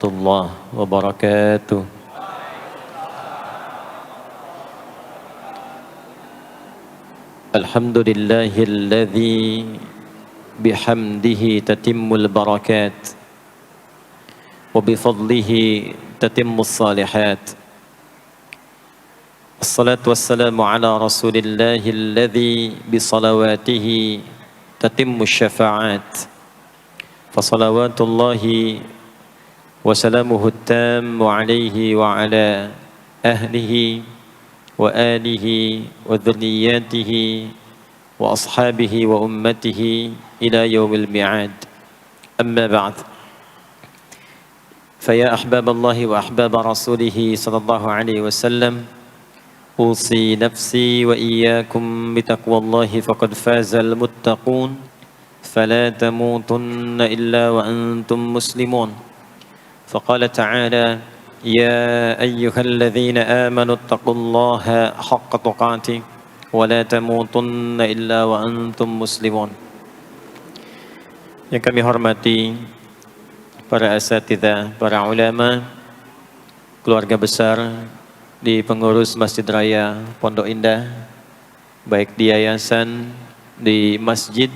الله وبركاته. الحمد لله الذي بحمده تتم البركات وبفضله تتم الصالحات. الصلاة والسلام على رسول الله الذي بصلواته تتم الشفاعات. فصلوات الله وسلامه التام عليه وعلى أهله وآله وذرياته وأصحابه وأمته إلى يوم الميعاد. أما بعد، فيا أحباب الله وأحباب رسوله صلى الله عليه وسلم، أوصي نفسي وإياكم بتقوى الله فقد فاز المتقون، فلا تموتن إلا وأنتم مسلمون. فقال تعالى: يا أيها الذين آمنوا اتقوا الله حق تقاته ولا تموتن إلا وأنتم مسلمون. Yang kami hormati para asatidzah, para ulama, keluarga besar di pengurus Masjid Raya Pondok Indah, baik di yayasan, di masjid,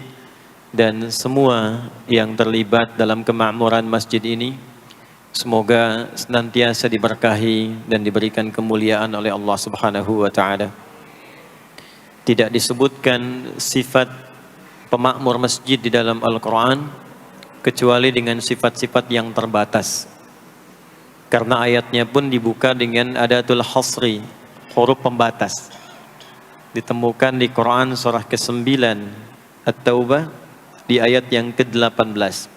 dan semua yang terlibat dalam kemakmuran masjid ini, semoga senantiasa diberkahi dan diberikan kemuliaan oleh Allah Subhanahu wa taala. Tidak disebutkan sifat pemakmur masjid di dalam Al-Qur'an kecuali dengan sifat-sifat yang terbatas. Karena ayatnya pun dibuka dengan adatul hasri, huruf pembatas. Ditemukan di Quran surah ke-9 At-Taubah di ayat yang ke-18.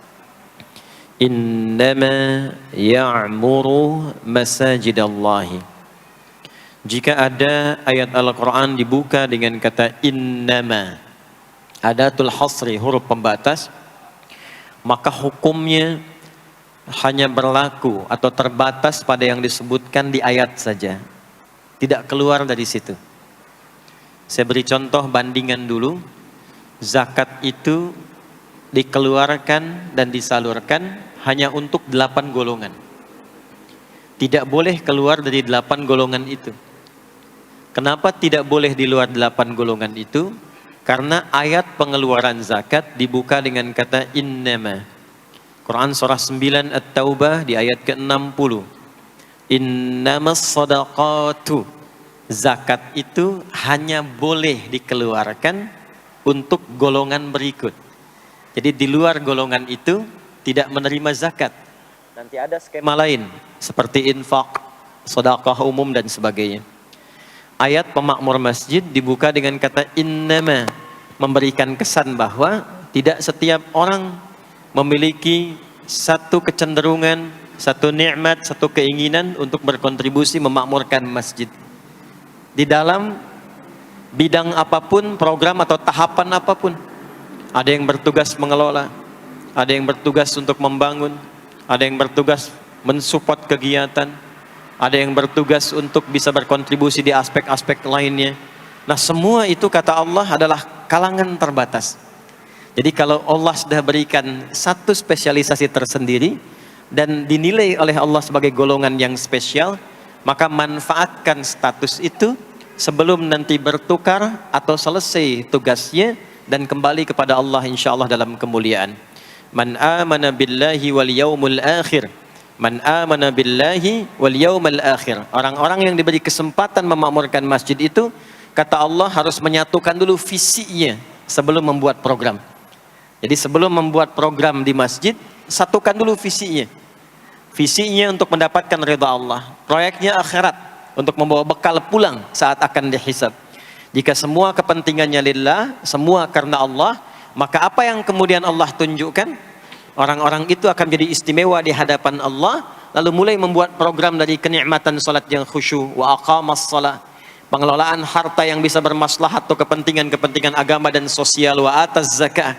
Innama ya'muru masajidallahi. Jika ada ayat Al-Quran dibuka dengan kata innama, adatul hasri, huruf pembatas, maka hukumnya hanya berlaku atau terbatas pada yang disebutkan di ayat saja, tidak keluar dari situ. Saya beri contoh bandingan dulu. Zakat itu dikeluarkan dan disalurkan hanya untuk 8 golongan. Tidak boleh keluar dari 8 golongan itu. Kenapa tidak boleh di luar 8 golongan itu? Karena ayat pengeluaran zakat dibuka dengan kata innama. Quran surah 9 At-Taubah di ayat ke-60. Innamas sadaqatu. Zakat itu hanya boleh dikeluarkan untuk golongan berikut. Jadi di luar golongan itu tidak menerima zakat. Nanti ada skema lain seperti infak, sedekah umum dan sebagainya. Ayat pemakmur masjid dibuka dengan kata innama, memberikan kesan bahwa tidak setiap orang memiliki satu kecenderungan, satu nikmat, satu keinginan untuk berkontribusi memakmurkan masjid. Di dalam bidang apapun, program atau tahapan apapun. Ada yang bertugas mengelola, ada yang bertugas untuk membangun, ada yang bertugas mensupport kegiatan, ada yang bertugas untuk bisa berkontribusi di aspek-aspek lainnya. Nah, semua itu kata Allah adalah kalangan terbatas. Jadi kalau Allah sudah berikan satu spesialisasi tersendiri dan dinilai oleh Allah sebagai golongan yang spesial, maka manfaatkan status itu sebelum nanti bertukar atau selesai tugasnya dan kembali kepada Allah insyaallah dalam kemuliaan. Man amana billahi wal yaumil akhir. Man amana billahi wal yaumil akhir. Orang-orang yang diberi kesempatan memakmurkan masjid itu, kata Allah, harus menyatukan dulu visinya sebelum membuat program. Jadi sebelum membuat program di masjid, satukan dulu visinya. Visinya untuk mendapatkan ridha Allah. Proyeknya akhirat, untuk membawa bekal pulang saat akan dihisab. Jika semua kepentingannya lillah, semua karena Allah, maka apa yang kemudian Allah tunjukkan? Orang-orang itu akan jadi istimewa di hadapan Allah, lalu mulai membuat program dari kenikmatan salat yang khusyuk, wa aqamas shalah, pengelolaan harta yang bisa bermaslahat atau kepentingan-kepentingan agama dan sosial, wa ataz zakah,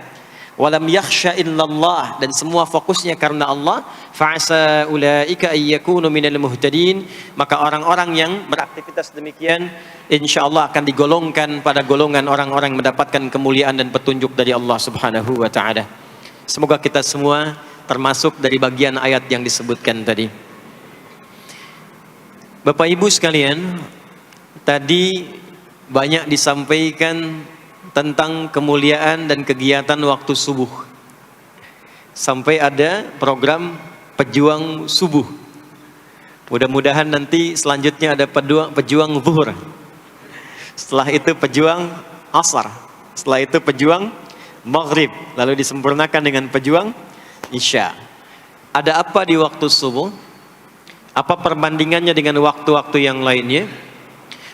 walam yakhsha illallah, dan semua fokusnya karena Allah. Fa'asa ulaika ayyakunu minal muhtadin, maka orang-orang yang beraktivitas demikian insyaallah akan digolongkan pada golongan orang-orang yang mendapatkan kemuliaan dan petunjuk dari Allah Subhanahu wa taala. Semoga kita semua termasuk dari bagian ayat yang disebutkan tadi. Bapak Ibu sekalian, tadi banyak disampaikan tentang kemuliaan dan kegiatan waktu subuh. Sampai ada program pejuang subuh. Mudah-mudahan nanti selanjutnya ada pejuang zuhur. Setelah itu pejuang asar. Setelah itu pejuang maghrib. Lalu disempurnakan dengan pejuang isya. Ada apa di waktu subuh? Apa perbandingannya dengan waktu-waktu yang lainnya?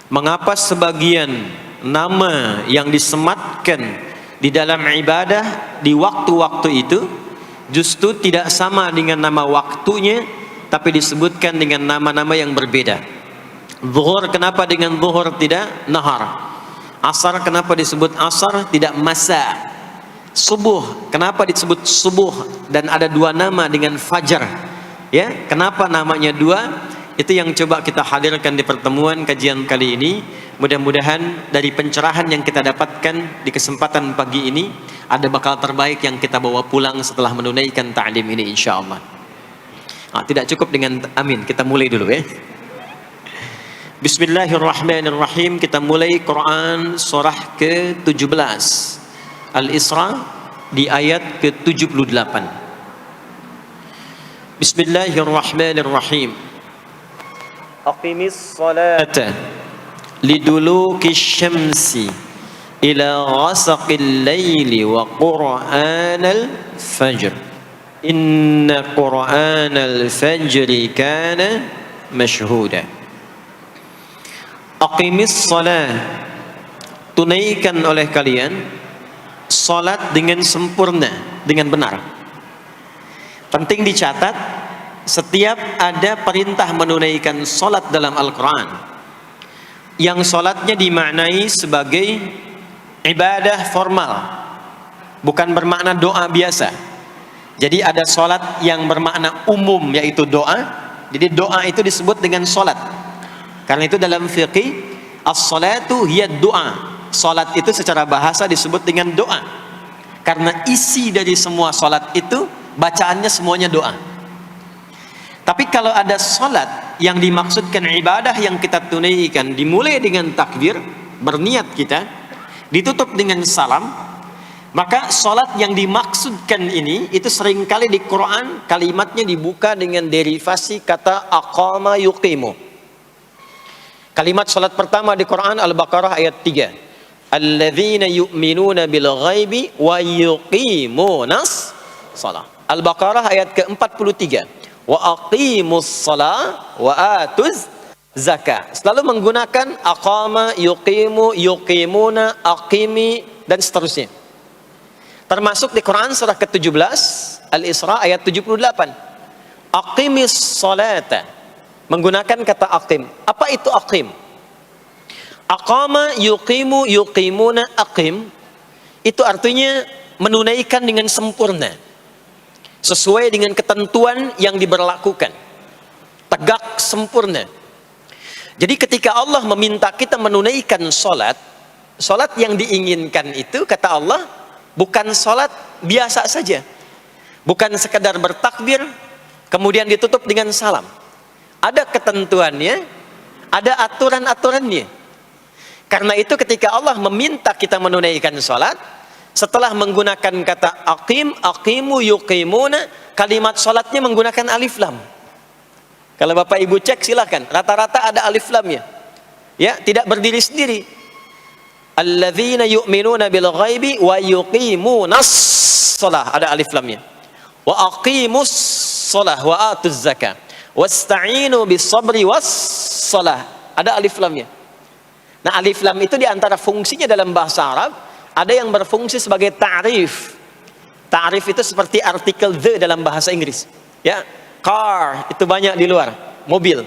Mengapa sebagian nama yang disematkan di dalam ibadah di waktu-waktu itu justru tidak sama dengan nama waktunya, tapi disebutkan dengan nama-nama yang berbeda? Zuhur kenapa dengan zuhur tidak nahar? Asar kenapa disebut asar tidak masa? Subuh kenapa disebut subuh dan ada dua nama dengan fajar? Ya, kenapa namanya dua? Itu yang coba kita hadirkan di pertemuan kajian kali ini. Mudah-mudahan dari pencerahan yang kita dapatkan di kesempatan pagi ini ada bakal terbaik yang kita bawa pulang setelah menunaikan ta'lim ini insyaallah. Tidak cukup dengan amin, kita mulai dulu ya. Bismillahirrahmanirrahim. Kita mulai Quran surah ke-17 Al-Isra di ayat ke-78. Bismillahirrahmanirrahim. Aqimis salata liduluki syamsi ila ghasaqil layli wa qur'anal fajr. Inna qur'anal fajri kana mashhuda. Aqimis salat, tunaikan oleh kalian salat dengan sempurna, dengan benar. Penting dicatat, setiap ada perintah menunaikan salat dalam Al-Quran yang salatnya dimaknai sebagai ibadah formal, bukan bermakna doa biasa. Jadi ada salat yang bermakna umum yaitu doa. Jadi doa itu disebut dengan salat. Karena itu dalam fiqih as-salatu hiya doa. Salat itu secara bahasa disebut dengan doa. Karena isi dari semua salat itu bacaannya semuanya doa. Tapi kalau ada salat yang dimaksudkan ibadah yang kita tunaikan dimulai dengan takbir, berniat kita, ditutup dengan salam, maka salat yang dimaksudkan ini itu seringkali di Quran kalimatnya dibuka dengan derivasi kata aqama yuqimu. Kalimat salat pertama di Quran Al-Baqarah ayat 3. Alladzina yu'minuna bil ghaibi wa yuqimunas shalah. Al-Baqarah ayat ke-43. Wa aqimus shalah wa atuz zakah. Selalu menggunakan aqama, yuqimu, yuqimuna, aqimi dan seterusnya. Termasuk di Quran surah ke-17 Al-Isra ayat 78. Aqimis salata. Menggunakan kata aqim. Apa itu aqim? Aqama, yuqimu, yuqimuna, aqim. Itu artinya menunaikan dengan sempurna, sesuai dengan ketentuan yang diberlakukan, tegak sempurna. Jadi ketika Allah meminta kita menunaikan salat, salat yang diinginkan itu kata Allah bukan salat biasa saja, bukan sekadar bertakbir kemudian ditutup dengan salam. Ada ketentuannya, ada aturan-aturannya. Karena itu ketika Allah meminta kita menunaikan salat, setelah menggunakan kata aqim, aqimu, yuqimuna, kalimat salatnya menggunakan alif lam. Kalau Bapak Ibu cek silakan, rata-rata ada alif lamnya. Ya, tidak berdiri sendiri. Alladzina yu'minuna bil ghaibi wa yuqimunas shalah, ada alif lamnya. Wa aqimus shalah wa atuz zakah. Wasta'inu bis sabri was shalah, ada alif lamnya. Nah, alif lam itu diantara fungsinya dalam bahasa Arab, ada yang berfungsi sebagai ta'rif. Ta'rif itu seperti artikel the dalam bahasa Inggris. Ya, car itu banyak di luar, mobil.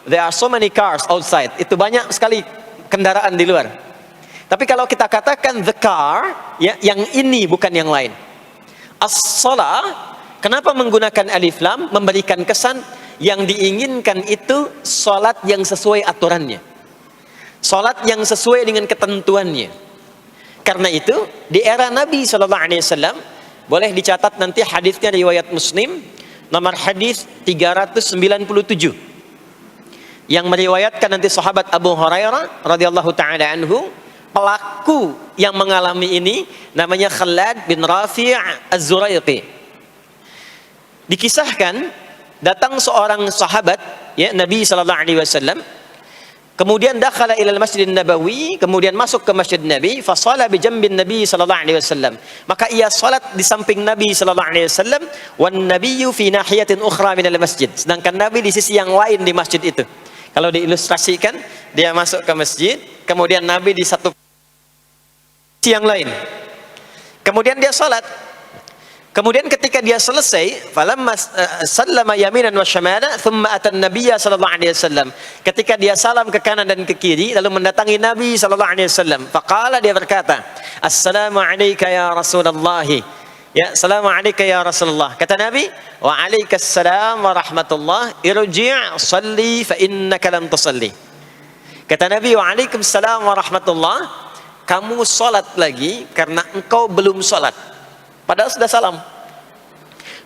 There are so many cars outside. Itu banyak sekali kendaraan di luar. Tapi kalau kita katakan the car, ya, yang ini bukan yang lain. As-shalah, kenapa menggunakan alif lam? Memberikan kesan yang diinginkan itu salat yang sesuai aturannya, salat yang sesuai dengan ketentuannya. Karena itu di era Nabi SAW Boleh dicatat nanti hadisnya riwayat Muslim, nomor hadis 397. Yang meriwayatkan nanti sahabat Abu Hurairah radhiyallahu taala anhu, pelaku yang mengalami ini namanya Khalad bin Rafi' Az-Zuraiqi. Dikisahkan datang seorang sahabat ya Nabi sallallahu alaihi wasallam, kemudian dakhala ila al-Masjid Nabawi, kemudian masuk ke Masjid Nabi, fa shala bi jambin Nabi sallallahu alaihi wasallam. Maka ia salat di samping Nabi sallallahu alaihi wasallam, wan nabiyyu fi nahiyatin ukhra min al-masjid. Sedangkan Nabi di sisi yang lain di masjid itu. Kalau diilustrasikan, dia masuk ke masjid, kemudian Nabi di satu sisi yang lain. Kemudian dia salat. Kemudian ketika dia selesai, falamma sallama yaminan wa shamala, thumma atan nabiyya sallallahu alaihi wasallam. Ketika dia salam ke kanan dan ke kiri, lalu mendatangi Nabi sallallahu alaihi wasallam. Faqala, dia berkata, "Assalamu alayka ya Rasulullah." Ya, assalamu alayka ya Rasulullah. Kata Nabi, "Wa alaikassalam wa rahmatullah. Irji' shalli fa innaka lam tusalli." Kata Nabi, "Wa alaikassalam wa rahmatullah. Kamu salat lagi karena engkau belum salat." Padahal sudah salam.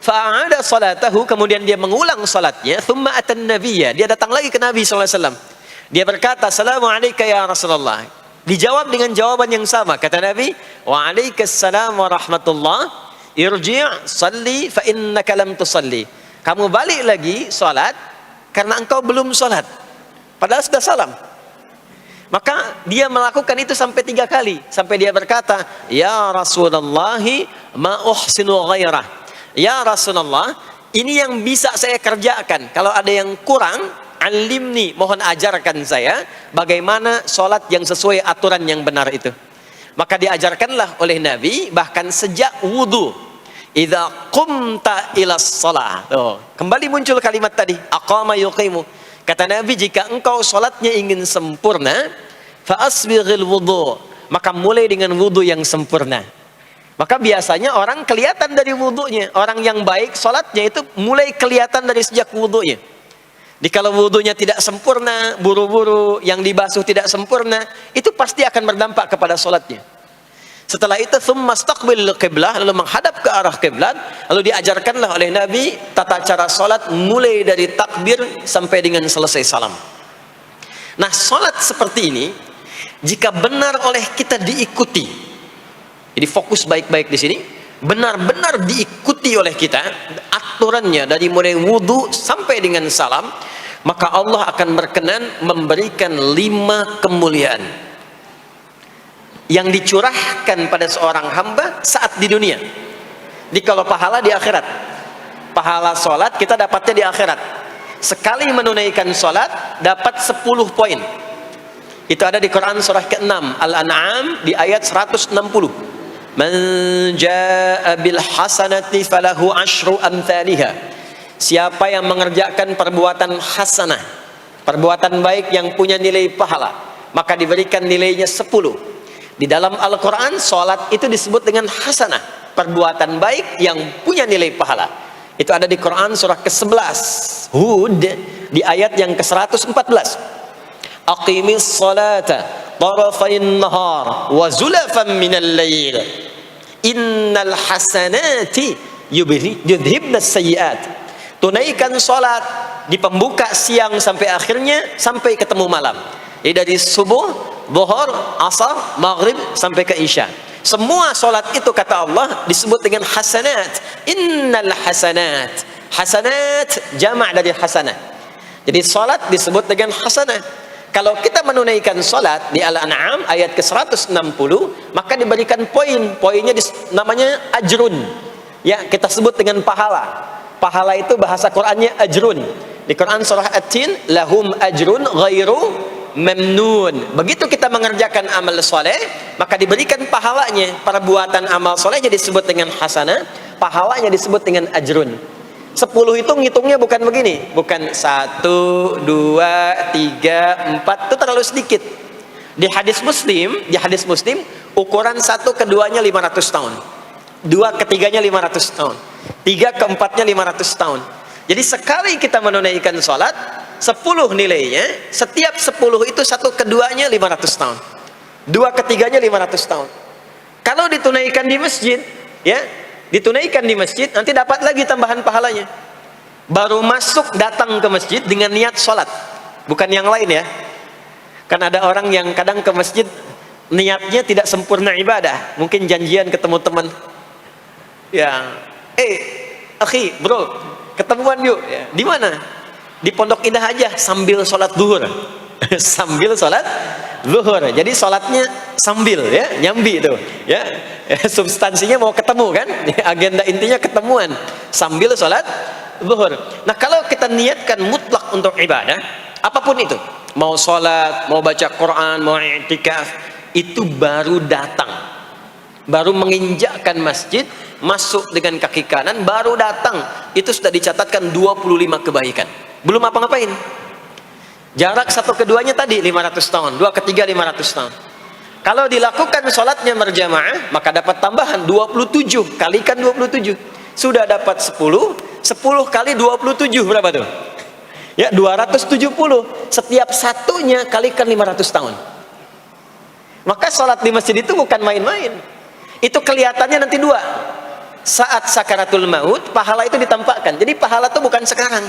Fa'ada salatahu, kemudian dia mengulang salatnya. Thumma atan nabiyya, dia datang lagi ke Nabi sallallahu alaihi wasallam. Dia berkata, "Assalamu alayka ya Rasulullah." Dijawab dengan jawaban yang sama. Kata Nabi, "Wa alaikassalam wa rahmatullah. Irji' salli fa innaka lam tusalli." Kamu balik lagi salat karena engkau belum salat. Padahal sudah salam. Maka dia melakukan itu sampai 3 kali. Sampai dia berkata, "Ya Rasulullah, ma uhsinu ghairah." Ya Rasulullah, ini yang bisa saya kerjakan. Kalau ada yang kurang, alimni, mohon ajarkan saya bagaimana sholat yang sesuai aturan yang benar itu. Maka diajarkanlah oleh Nabi, bahkan sejak wudu. Idza qumta ila shalah. Kembali muncul kalimat tadi, aqama yuqimu. Kata Nabi, jika engkau sholatnya ingin sempurna, fa asbighil wudu, maka mulai dengan wudu yang sempurna. Maka biasanya orang kelihatan dari wudunya. Orang yang baik sholatnya itu mulai kelihatan dari sejak wudunya. Jadi kalau wudunya tidak sempurna, buru-buru, yang dibasuh tidak sempurna, itu pasti akan berdampak kepada sholatnya. Setelah itu, thumma istaqbil qiblah, lalu menghadap ke arah kiblat, lalu diajarkanlah oleh Nabi tata cara sholat mulai dari takbir sampai dengan selesai salam. Nah, sholat seperti ini, jika benar oleh kita diikuti, jadi fokus baik-baik di sini, benar-benar diikuti oleh kita aturannya dari mulai wudu sampai dengan salam, maka Allah akan berkenan memberikan 5 kemuliaan yang dicurahkan pada seorang hamba saat di dunia. Jadi kalau pahala di akhirat, pahala sholat kita dapatnya di akhirat. Sekali menunaikan sholat dapat 10 poin. Itu ada di Quran surah ke-6 Al-An'am di ayat 160. Man jaa'a bil hasanati falahu asyru amthaliha. Siapa yang mengerjakan perbuatan hasanah, perbuatan baik yang punya nilai pahala, maka diberikan nilainya 10. Di dalam Al-Quran, sholat itu disebut dengan hasanah, perbuatan baik yang punya nilai pahala. Itu ada di Quran surah ke-11 Hud di ayat yang ke-114. Aqimis salata tarafain nahar wa zulafan minal lail innal hasanati yudhibnas sayyiat. Tunaikan sholat di pembuka siang sampai akhirnya, sampai ketemu malam. Jadi dari subuh, zuhur, asar, maghrib sampai ke isya. Semua solat itu kata Allah disebut dengan hasanat. Innal hasanat. Hasanat jamak dari hasanah. Jadi solat disebut dengan hasanah. Kalau kita menunaikan solat di Al-An'am ayat ke-160, maka diberikan poin. Poinnya namanya ajrun. Ya, kita sebut dengan pahala. Pahala itu bahasa Qur'annya ajrun. Di Quran surah At-Tin, lahum ajrun ghairu memnun. Begitu kita mengerjakan amal soleh, maka diberikan pahalanya. Perbuatan amal solehnya disebut dengan hasanah, pahalanya disebut dengan ajrun. 10 itu ngitungnya bukan begini, bukan 1, 2, 3, 4, itu terlalu sedikit. Di hadis Muslim, ukuran 1 keduanya 500 tahun, 2 ketiganya 500 tahun, 3 keempatnya 500 tahun. Jadi sekali kita menunaikan sholat, 10 nilainya, setiap 10 itu 1 keduanya 500 tahun, 2 ketiganya 500 tahun. Kalau ditunaikan di masjid, ya, ditunaikan di masjid, nanti dapat lagi tambahan pahalanya. Baru masuk datang ke masjid dengan niat sholat, bukan yang lain ya. Kan ada orang yang kadang ke masjid niatnya tidak sempurna ibadah, mungkin janjian ketemu teman, ya, akhi, bro, ketemuan yuk, ya. Di mana? Di Pondok Indah aja, sambil sholat zuhur. Sambil sholat zuhur, jadi sholatnya sambil, ya, nyambi tuh, ya. Substansinya mau ketemu kan, agenda intinya ketemuan sambil sholat zuhur. Nah, kalau kita niatkan mutlak untuk ibadah, apapun itu, mau sholat, mau baca Quran, mau i'tikaf, itu baru datang, baru menginjakkan masjid, masuk dengan kaki kanan, baru datang, itu sudah dicatatkan 25 kebaikan. Belum apa-ngapain. Jarak satu keduanya tadi 500 tahun, dua ketiga 500 tahun. Kalau dilakukan sholatnya berjamaah, maka dapat tambahan 27, kalikan 27. Sudah dapat 10, 10 kali 27 berapa tuh? Ya, 270. Setiap satunya kalikan 500 tahun. Maka sholat di masjid itu bukan main-main. Itu kelihatannya nanti dua. Saat sakaratul maut, pahala itu ditampakkan. Jadi pahala itu bukan sekarang.